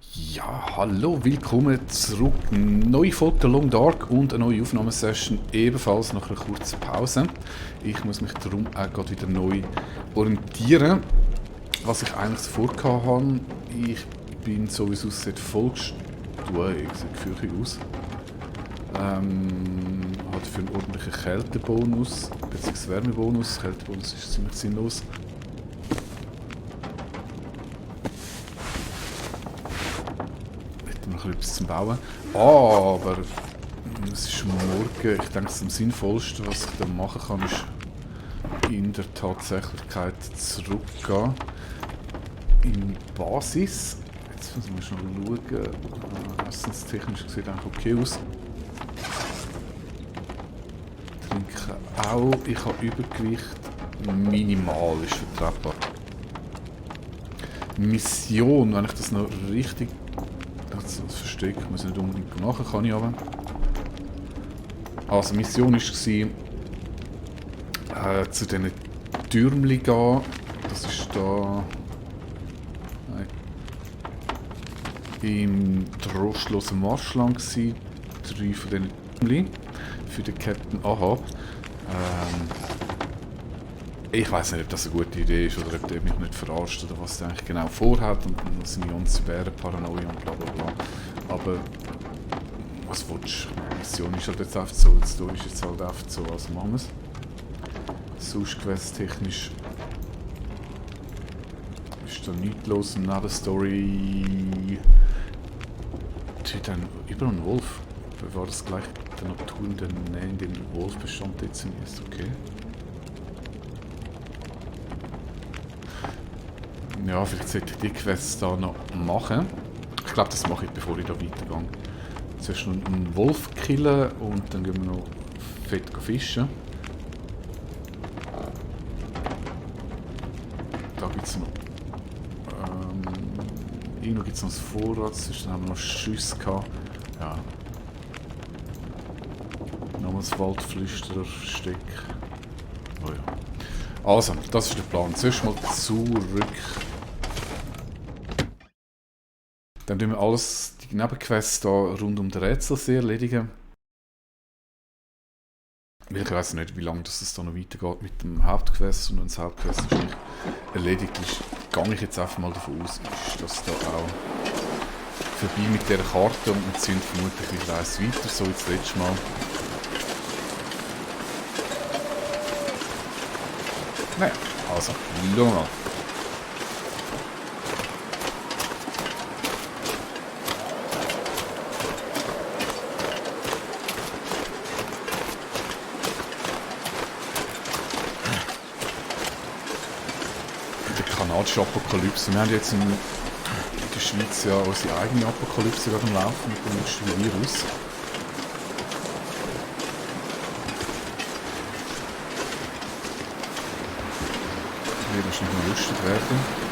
Ja, hallo, willkommen zurück. Neue Folge Long Dark und eine neue Aufnahmesession, ebenfalls nach einer kurzen Pause. Ich muss mich darum auch gerade wieder neu orientieren, was ich eigentlich so vorgehabt habe. Ich bin sowieso seit Folgestue, sieht gefürchtig aus. Hat für einen ordentlichen Kältebonus, bzw. Wärmebonus. Kältebonus ist ziemlich sinnlos. Noch etwas zum Bauen. Aber es ist morgen. Ich denke, das am sinnvollsten, was ich dann machen kann, ist in der Tatsächlichkeit zurückgehen in Basis. Jetzt müssen wir schon schauen. Essenstechnisch sieht eigentlich okay aus. Trinken auch. Ich habe Übergewicht. Minimal ist vertretbar. Mission, wenn ich das noch richtig... Das Versteck muss ich nicht unbedingt machen, kann ich aber. Also Mission war, zu diesen Türmchen gehen. Das ist da... Nein. Im trostlosen Marschland gsi. 3 von diesen Türmchen. Für den Captain Ahab. Ich weiß nicht, ob das eine gute Idee ist oder ob der mich nicht verarscht oder was er eigentlich genau vorhat und seine ganze Bärenparanoia und bla bla bla. Aber was willst du? Die Mission ist halt jetzt einfach so, die Story ist jetzt halt einfach so, also machen wir es. Sonst quest-technisch ist da nichts los im Nebenstory. Dann über einen Wolf. War das gleich der Natur in der Nähe, in dem der Wolf dezimiert ist, okay. Ja, vielleicht sollte ich die Quests da noch machen. Ich glaube, das mache ich, bevor ich da weitergehe. Zuerst noch einen Wolf killen und dann gehen wir noch fett fischen. Da gibt es noch... irgendwo gibt es noch ein Vorrat, dann haben wir noch Schüsse gehabt. Ja. Nochmals Waldflüsterersteck. Oh ja. Also, das ist der Plan. Zuerst mal zurück. Dann tun wir alles, die Nebenquests da rund um den Rätselsee erledigen. Weil ich weiss nicht, wie lange das da noch weitergeht mit dem Hauptquest. Und wenn das Hauptquest ist nicht erledigt ist, gehe ich jetzt einfach mal davon aus, ist das da auch vorbei mit dieser Karte und wir ziehen vermutlich wieder eins weiter, so wie das letzte Mal. Nein, also, schauen wir mal. Kanadische Apokalypse. Wir haben jetzt in der Schweiz ja unsere eigene Apokalypse gerade am Laufen mit dem nächsten Virus. Hier wird nicht mehr lustig werden.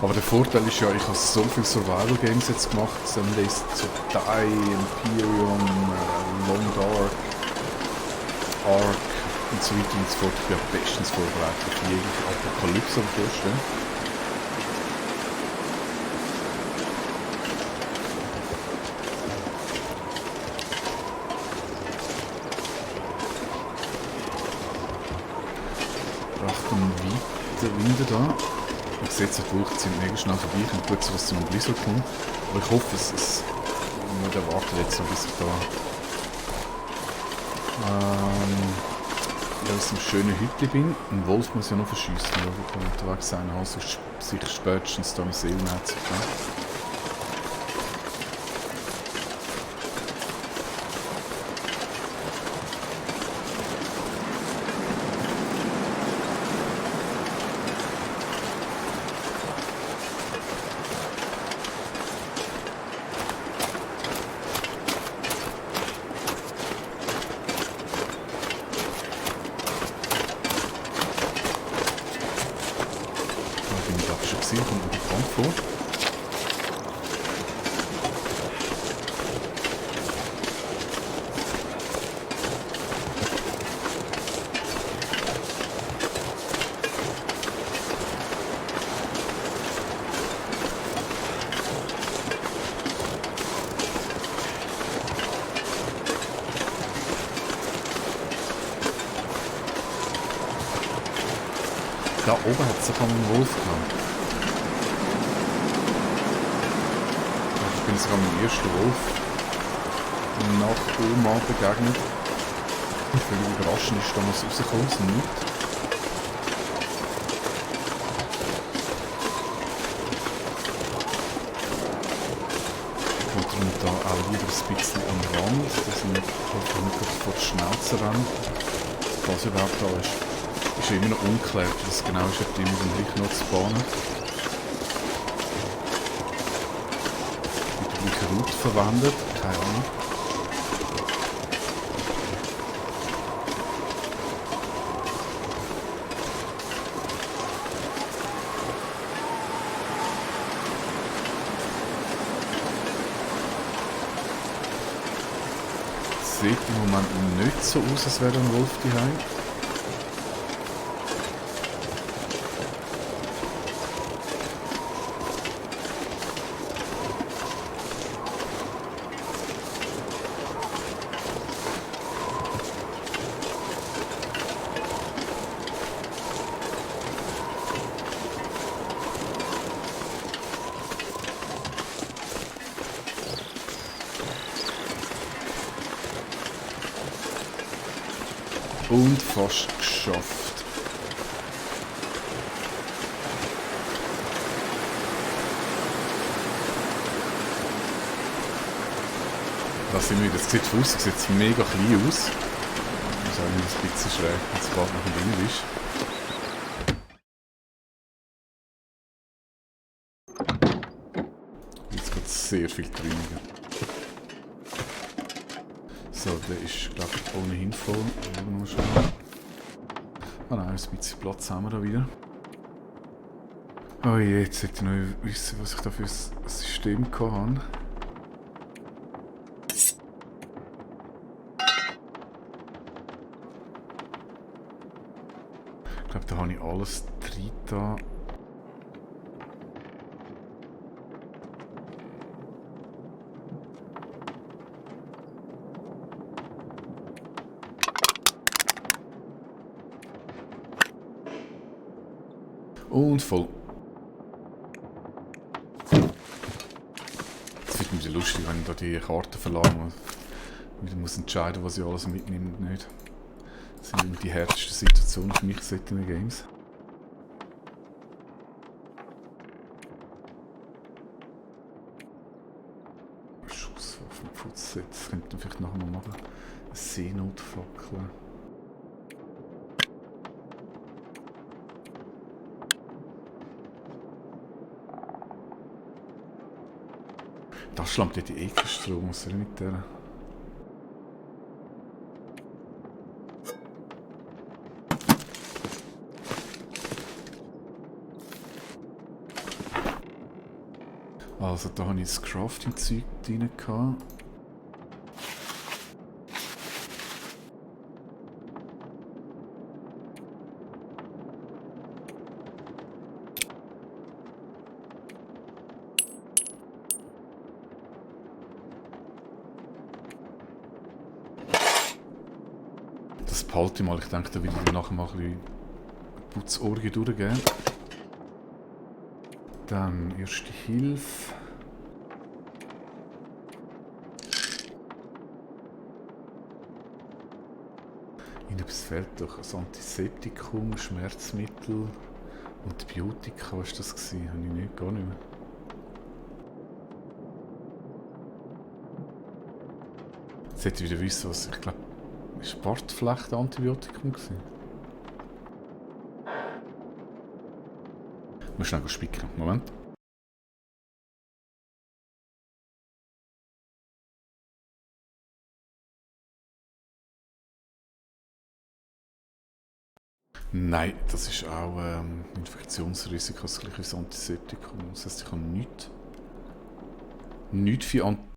Aber der Vorteil ist ja, ich habe so viele Survival Games jetzt gemacht, Sundays to Die, Imperium, Long Dark, Ark und so weiter und so fort. Ich bin ja bestens vorbereitet für jegliche Apokalypse am Vorstellen. Brachten weiter Winde da. Ich sehe jetzt, die Wolken sind mega schnell vorbei. Ich bin gut, dass zum Blizzard kommt. Aber ich hoffe, es nicht erwarten jetzt noch, bis ich da aus dem schönen Hütchen bin. Ein Wolf muss ja noch verschiessen, weil ich unterwegs sein habe, sonst sicher spätestens da im Seelnetz. Kommt mir bekannt vor. Da oben hat es sogar einen Wolf gehabt. Ich bin sogar meinem ersten Wolf nach Oma begegnet. Völlig überraschend ist damals rausgekommen, so nichts. Und da auch wieder ein bisschen am Rand, dass ich nicht vor die Schnauze renne. Was überhaupt da ist. Ist immer noch unklar, was genau ist, ob die immer den gleichen Ort zu bahnen. Wird die gleiche Route verwendet, keine Ahnung. Sieht im Moment nicht so aus, als wäre ein Wolf daheim. Und fast geschafft. Da sind wir wieder. Das sieht von außen sieht mega klein aus. Das ist eigentlich ein bisschen schräg, wenn es gerade noch drin ist. Jetzt geht sehr viel drin. So, der ist, glaube ich, ohnehin voll. Schauen wir mal schnell. Ah nein, ein bisschen Platz haben wir da wieder. Oh je, jetzt sollte ich noch wissen, was ich da für ein System hatte. Ich glaube, da habe ich alles drin da. Und voll. Das wird mir lustig, wenn ich da die Karte verlange und wieder muss entscheiden, was ich alles mitnehme und nicht. Das sind immer die härtesten Situationen für mich seit den Games. Schusswaffenputz, das könnte man vielleicht nachher mal machen. Eine Seenotfackel. Da schlammt die Ekelstrom, was soll ich mit der? Also da habe ich das Crafting-Zeug drin gehabt. Das behalte ich mal, ich denke, da will ich nachher mal ein bisschen Putzorgie durchgehen. Dann erste Hilfe. In etwas fehlt doch ein Antiseptikum, Schmerzmittel, Antibiotika, was war das gewesen? Habe ich nicht, gar nicht mehr. Jetzt hätte ich wieder wissen, was ich glaube. Ist Bartflecht Antibiotikum gewesen? Ich muss schnell spicken. Moment. Nein, das ist auch Infektionsrisiko, das gleiche wie das Antiseptikum. Das heisst, ich habe nichts für Antibiotikum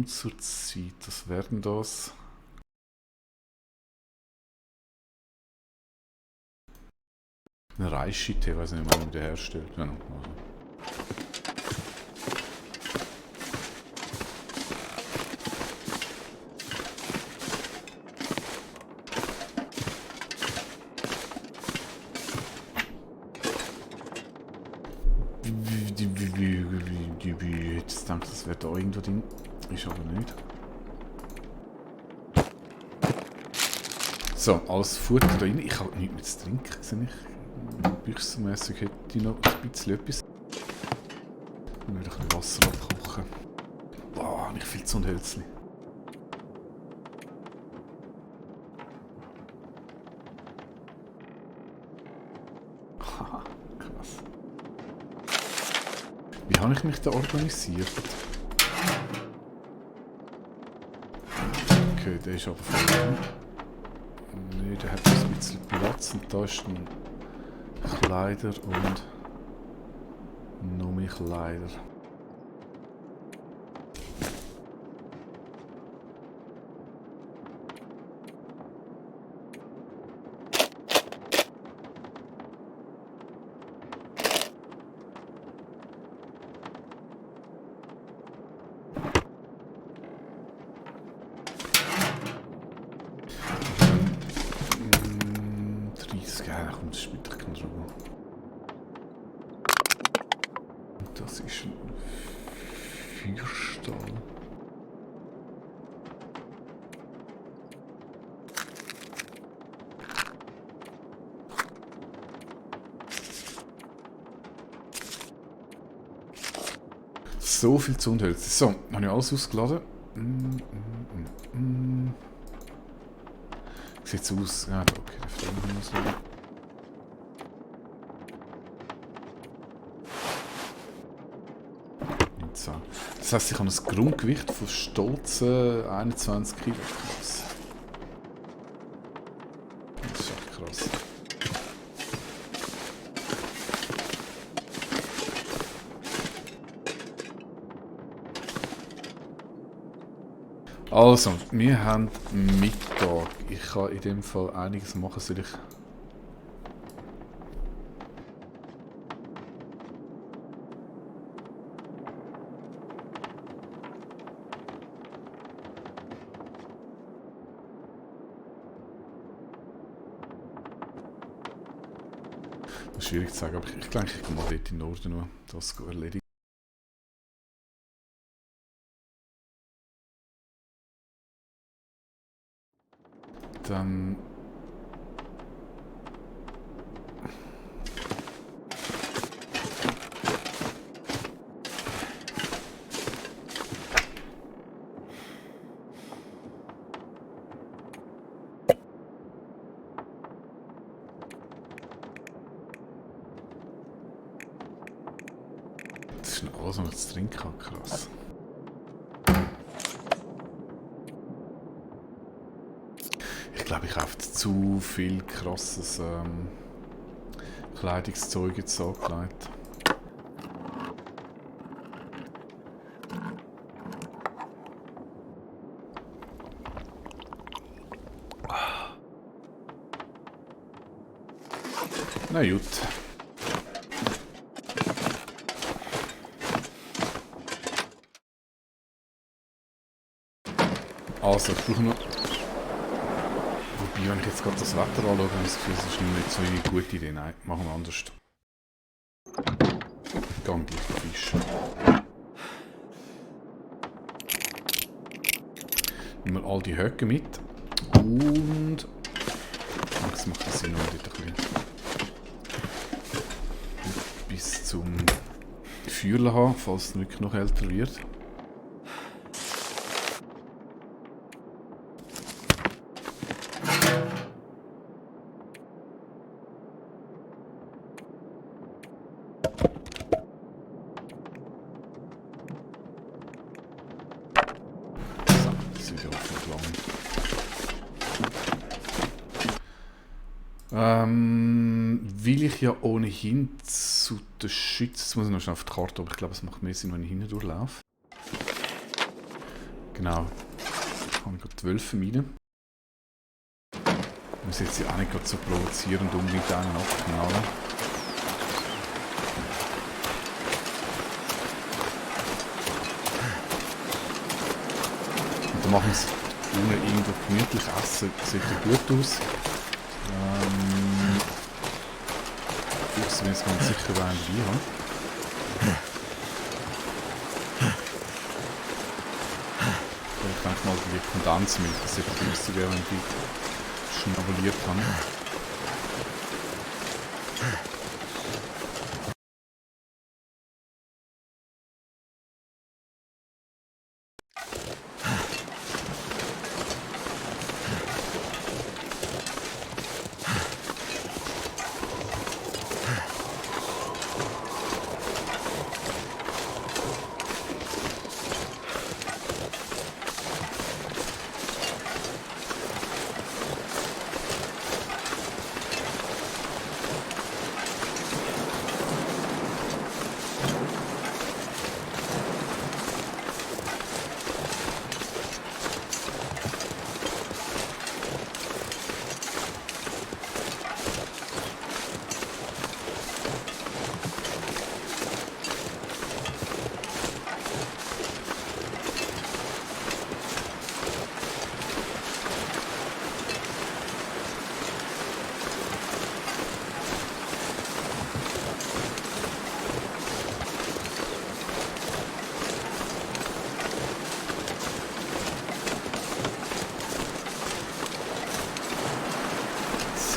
zur Zeit. Was wäre denn das? Ein Reishi-Tee, ich weiß nicht, wie man den herstellt. Ja, also. wäre da irgendwo drin. Ist aber nicht. So, alles Futter da rein. Ich habe nichts mehr zu trinken, sehe ich. Büchsenmässig hätte ich noch ein bisschen etwas. Ich muss wieder ein bisschen Wasser abkochen. Boah, nicht viel zu Hölzli. Haha, krass. Wie habe ich mich da organisiert? Okay, der ist aber voll. Ne, der hat ein bisschen Platz und da ist ein Kleider und noch mehr Kleider. Ja, kommt das spielt doch keine Rolle. Das ist ein Feuerstahl. So viel Zündhölzer. So, habe ich alles ausgeladen. Sieht's aus? Ja, okay, der Film muss so. Das heisst, ich habe ein Grundgewicht von stolzen 21 Kilo. Krass. Das ist echt krass. Also, wir haben Mittag. Ich kann in dem Fall einiges machen, soll ich... Das ist schwierig zu sagen, aber ich denke, ich kann mal dort in den Norden noch das erledigen. Dann... Das ist noch alles, was ich zu trinken habe, krass. Ich glaube, ich habe zu viel krasses Kleidungszeug jetzt angelegt. Na gut. Also, ich brauche noch... Wobei, wenn ich jetzt gerade das Wetter anschaue, habe ich das Gefühl, das ist nicht so eine gute Idee. Nein, machen wir anders. Gang gleich Fisch. Nehmen wir all die Höcke mit. Und... Das macht das Sinn, wenn wir dort ein bisschen bis zum Feuer haben, falls es wirklich noch älter wird. Will ich ja ohnehin zu den Schützen, jetzt muss ich noch schnell auf die Karte, aber ich glaube, es macht mehr Sinn, wenn ich hinten durchlaufe. Genau. Ich habe gerade 12 rein. Ich muss jetzt ja auch nicht gerade so provozierend unbedingt einen abknallen. Und dann machen wir es ohne irgendwo gemütlich essen. Sieht ja gut aus. Ich will jetzt ganz sicher einen dabei haben. die Kondensmilch, das ist günstiger, wenn ich die schnabuliert habe.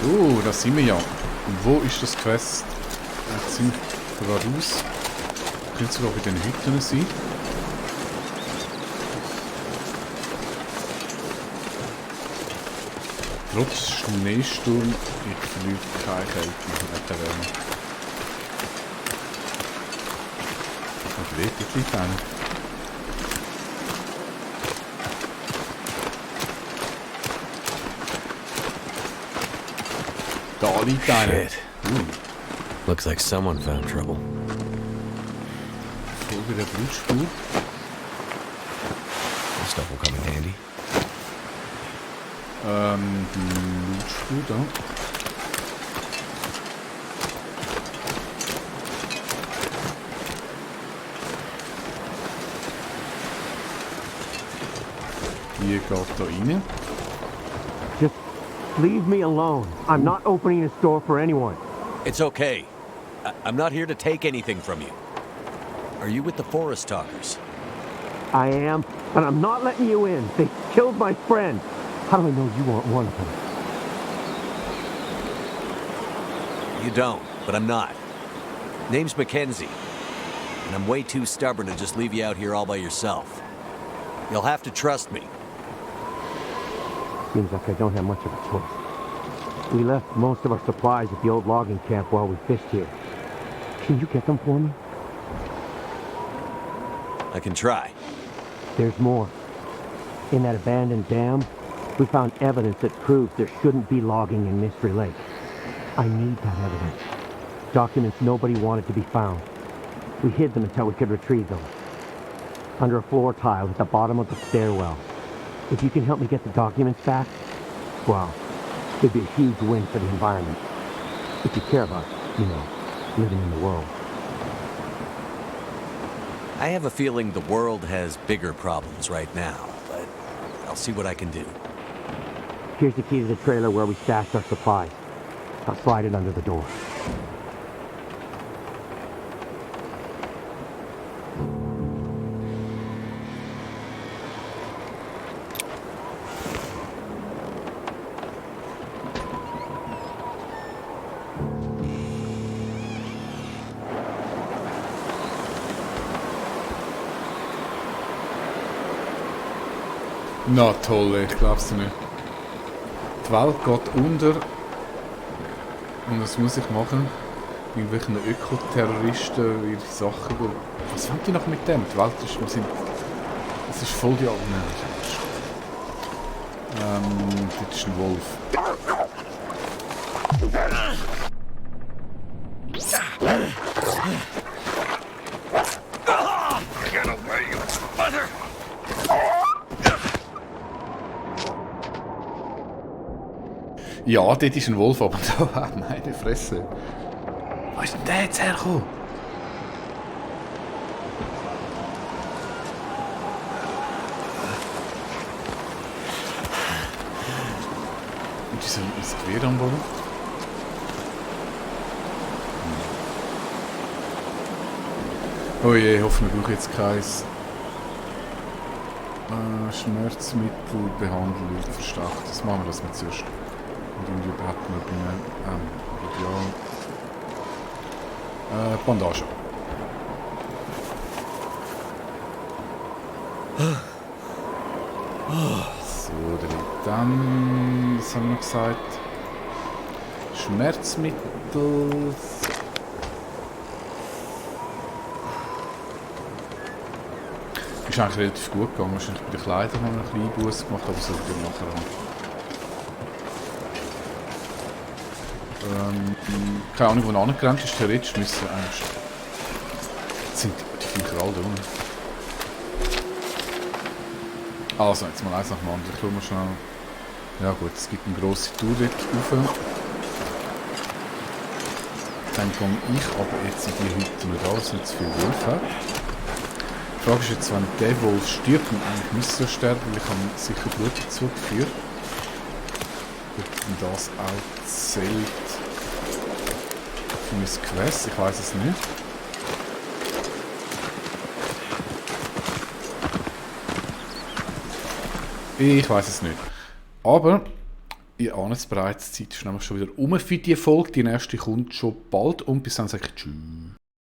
So, da sind wir ja. Und wo ist das Quest? Jetzt sind wir geradeaus. Könnte sogar bei den Hütten sein. Trotz Schneesturm, ich verliere keine Kälte mit der Wärme. Und dort liegt einer. Da liegt einer. Looks like someone found trouble. Folge der Blutspur. This stuff will come in handy. Blutspur da. Die geht da rein. Just leave me alone. I'm not opening this door for anyone. It's okay. I'm not here to take anything from you. Are you with the Forest Talkers? I am, and I'm not letting you in. They killed my friend. How do I know you aren't one of them? You don't, but I'm not. Name's Mackenzie. And I'm way too stubborn to just leave you out here all by yourself. You'll have to trust me. Seems like I don't have much of a choice. We left most of our supplies at the old logging camp while we fished here. Can you get them for me? I can try. There's more. In that abandoned dam, we found evidence that proves there shouldn't be logging in Mystery Lake. I need that evidence. Documents nobody wanted to be found. We hid them until we could retrieve them. Under a floor tile at the bottom of the stairwell. If you can help me get the documents back, well, it'd be a huge win for the environment. If you care about, living in the world. I have a feeling the world has bigger problems right now, but I'll see what I can do. Here's the key to the trailer where we stashed our supplies. I'll slide it under the door. Na toll, ich glaub's dir nicht. Die Welt geht unter. Und was muss ich machen? Irgendwelchen Ökoterroristen ihre Sachen. Was fängt die noch mit dem? Die Welt ist, es ist voll die das ist ein Wolf. Ja, dort ist ein Wolf, aber da, meine Fresse. Wo ist denn der jetzt hergekommen? Und ist ein Gewehr am Boden? Oh je, hoffentlich brauche ich jetzt keins. Schmerzmittelbehandlung verstärkt. Das machen wir das mal zuerst. Und irgendwie hat man bei mir Bandage. So, dann, was haben wir noch gesagt? Schmerzmittel. Ist eigentlich relativ gut gegangen. Wahrscheinlich bei den Kleidern haben wir noch ein bisschen Einbuß gemacht, aber das sollten wir nachher haben. Keine Ahnung, wo er angerannt ist. Theoretisch müssen wir eigentlich... Jetzt sind die Viecher alle da unten. Also, jetzt mal eins nach dem anderen. Schauen wir schnell. Ja gut, es gibt eine grosse Tour dort rauf. Dann gehe ich aber jetzt in die Hütte nicht an, es nicht zu viel Wolf hat. Die Frage ist jetzt, wenn der Wolf stirbt, und eigentlich müsste er sterben, weil ich habe sicher Blut zugeführt. Ob denn das auch zählt für mein Quest? Ich weiß es nicht. Ich weiß es nicht. Aber, ihr ahnt es bereits, die Zeit ist nämlich schon wieder um für die Folge. Die nächste kommt schon bald und bis dann sage ich tschüss.